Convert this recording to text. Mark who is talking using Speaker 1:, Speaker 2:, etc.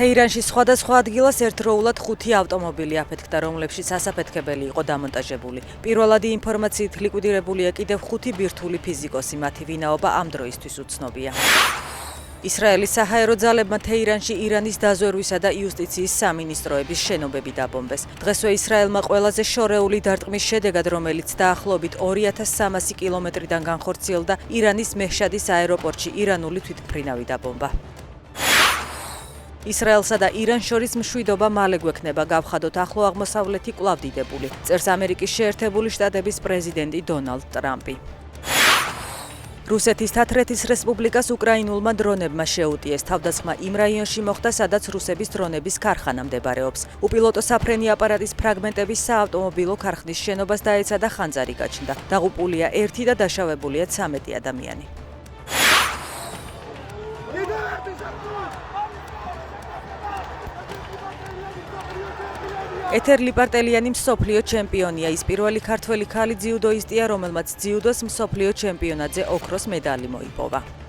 Speaker 1: თეირანში სხვადასხვა ადგილას ერთდროულად 5 ავტომობილი აფეთქდა, რომლებშიც ასაფეთქებელი იყო დამონტაჟებული. პირველადი ინფორმაციით ლიკვიდირებულია კიდევ 5 ბირთვული ფიზიკოსი, მათი ვინაობა ამ დროისთვის უცნობია. ისრაელის საჰაერო ძალებმა თეირანში ირანის დაზვერვისა და იუსტიციის სამინისტროების შენობები დაბომბეს. დღესვე ისრაელმა ყველაზე შორეული დარტყმის შედეგად, რომელიც დაახლოებით 2300 კილომეტრიდან განხორციელდა, ირანის მეჰშადის აეროპორტში ირანული თვითმფრინავი დაბომბა. ისრაელსა და ირანს შორის მშვიდობა მალე გვექნება, გავხადოთ ახლო აღმოსავლეთი კვლავ დიდებული, წერს ამერიკის შეერთებული შტატების პრეზიდენტი დონალდ ტრამპი. რუსეთის თათრეთის რესპუბლიკას უკრაინულმა დრონებმა შეუტიეს. თავდასხმა იმ რაიონში მოხდა, სადაც რუსების დრონების ქარხანა მდებარეობს. უპილოტო საფრენი აპარატის ფრაგმენტების საავტომობილო ქარხნის შენობას დაეცა და ხანძარი გაჩნდა. დაღუპულია 1 და დაშავებულია 13 ადამიანი. ეთერ ლიპარტელიანი მსოფლიო ჩემპიონია. ის პირველი ქართველი ქალი ძიუდოისტია, რომელმაც ძიუდოს მსოფლიო ჩემპიონატზე ოქროს მედალი მოიპოვა.